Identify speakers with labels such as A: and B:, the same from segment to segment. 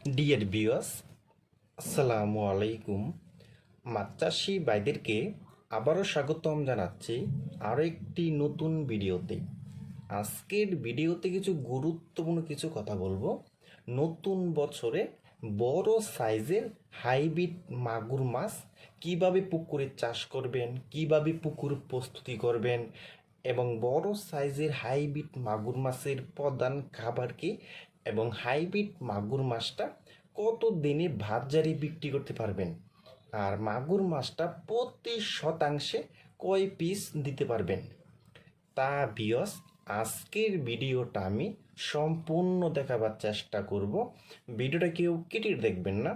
A: Dear viewers, আসসালামু আলাইকুম। মাছ চাষি ভাইদেরকে আবারও স্বাগতম জানাচ্ছি আরও একটি নতুন ভিডিওতে। আজকের ভিডিওতে কিছু গুরুত্বপূর্ণ কিছু কথা বলবো। নতুন বছরে বড় সাইজের হাইব্রিড মাগুর মাছ কিভাবে পুকুরে চাষ করবেন, কিভাবে পুকুর প্রস্তুতি করবেন এবং বড় সাইজের হাইব্রিড মাগুর মাছের প্রধান খাবার কি এবং হাইব্রিড মাগুর মাছটা কত দিনে বাজারে বিক্রি করতে পারবেন, আর মাগুর মাছটা প্রতি শতাংশে কয় পিস দিতে পারবেন, তা বিয়স আজকের ভিডিওটা আমি সম্পূর্ণ দেখাবার চেষ্টা করব। ভিডিওটা কেউ কেটে দেখবেন না।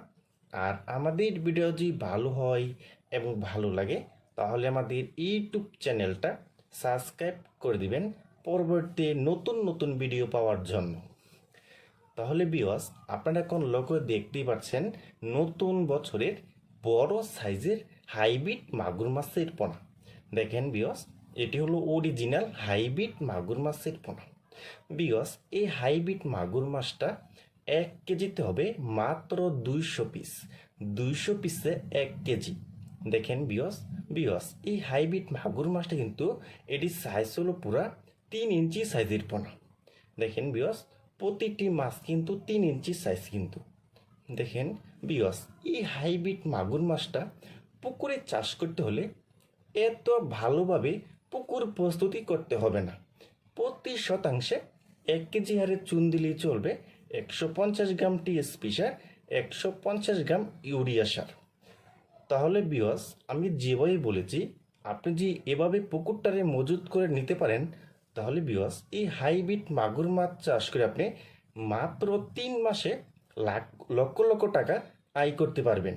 A: আর আমাদের ভিডিও যদি ভালো হয় এবং ভালো লাগে তাহলে আমাদের ইউটিউব চ্যানেলটা সাবস্ক্রাইব করে দিবেন পরবর্তী নতুন নতুন ভিডিও পাওয়ার জন্য। তাহলে বিয়স আপনারা এখন লক্ষ্য দেখতেই পাচ্ছেন নতুন বছরের বড় সাইজের হাইব্রিড মাগুর মাছের পোনা। দেখেন বিয়স, এটি হলো অরিজিনাল হাইব্রিড মাগুর মাছের পোনা। বিয়স এই হাইব্রিড মাগুর মাছটা 1 কেজিতে হবে মাত্র 200 পিস। 200 পিসে 1 কেজি। দেখেন বিয়স বিয়স এই হাইব্রিড মাগুর মাছটা কিন্তু এটি সাইজ হলো পুরা 3 ইঞ্চি সাইজের পোনা। দেখেন বিয়স প্রতিটি মাছ কিন্তু 3 ইঞ্চি সাইজ কিন্তু। দেখেন বিয়স এই হাইব্রিড মাগুর মাছটা পুকুরে চাষ করতে হলে এত ভালোভাবে পুকুর প্রস্তুতি করতে হবে না। প্রতি শতাংশে 1 কেজি হারে চুন দিলেই চলবে। 150 গ্রাম টিএসপি সার, 150 গ্রাম ইউরিয়া সার। তাহলে বিয়স আমি যেভাবে বলেছি আপনি যে এভাবে পুকুরটারে মজুত করে নিতে পারেন, তাহলে বিয়স এই হাইব্রিড মাগুর মাছ চাষ করে আপনি মাত্র 3 মাসে লক্ষ লক্ষ টাকা আয় করতে পারবেন।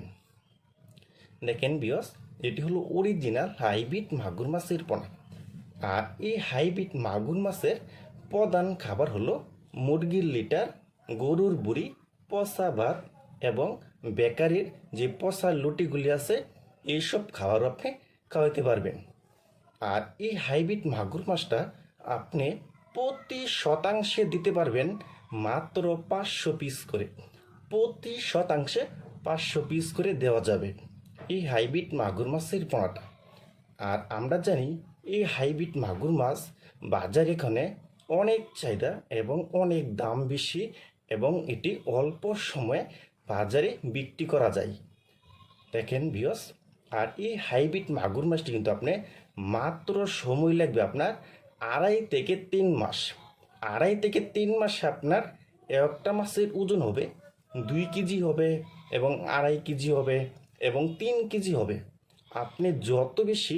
A: দেখেন বিয়স এটি হলো অরিজিনাল হাইব্রিড মাগুর মাছের পোনা। আর এই হাইব্রিড মাগুর মাছের প্রধান খাবার হলো মুরগির লিটার, গরুর বুড়ি, পচা ভাত এবং বেকারির যে পচা লুটিগুলি আছে এইসব খাবার আপনি খাওয়াতে পারবেন। আর এই হাইব্রিড মাগুর মাছটা আপনি প্রতি শতাংশে দিতে পারবেন মাত্র 500 পিস করে। প্রতি শতাংশে 500 পিস করে দেওয়া যাবে এই হাইব্রিড মাগুর মাছের পোনাটা। আর আমরা জানি এই হাইব্রিড মাগুর মাছ বাজারে এখানে অনেক চাহিদা এবং অনেক দাম বেশি, এবং এটি অল্প সময়ে বাজারে বিক্রি করা যায়। দেখেন ভিউয়ার্স, আর এই হাইব্রিড মাগুর মাছটি কিন্তু আপনি মাত্র সময় লাগবে আপনার 2.5 থেকে 3 মাস। 2.5 থেকে 3 মাসে আপনার একটা মাছের ওজন হবে 2 কেজি হবে এবং 2.5 কেজি হবে এবং 3 কেজি হবে। আপনি যত বেশি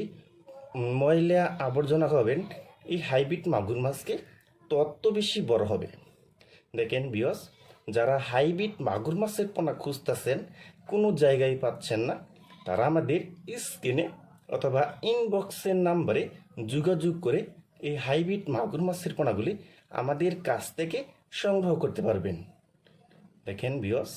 A: ময়লা আবর্জনা খাবেন এই হাইব্রিড মাগুর মাছকে তত বেশি বড় হবে। দেখেন ভিউয়ার্স, যারা হাইব্রিড মাগুর মাছের পোনা খুঁজতেছেন কোনো জায়গায় পাচ্ছেন না, তারা আমাদের স্ক্রিনে অথবা ইনবক্সের নাম্বারে যোগাযোগ করে এই হাইব্রিড মাগুর মাছের পোনাগুলি আমাদের কাছ থেকে সংগ্রহ করতে পারবেন। দেখেন ভিউয়ার্স,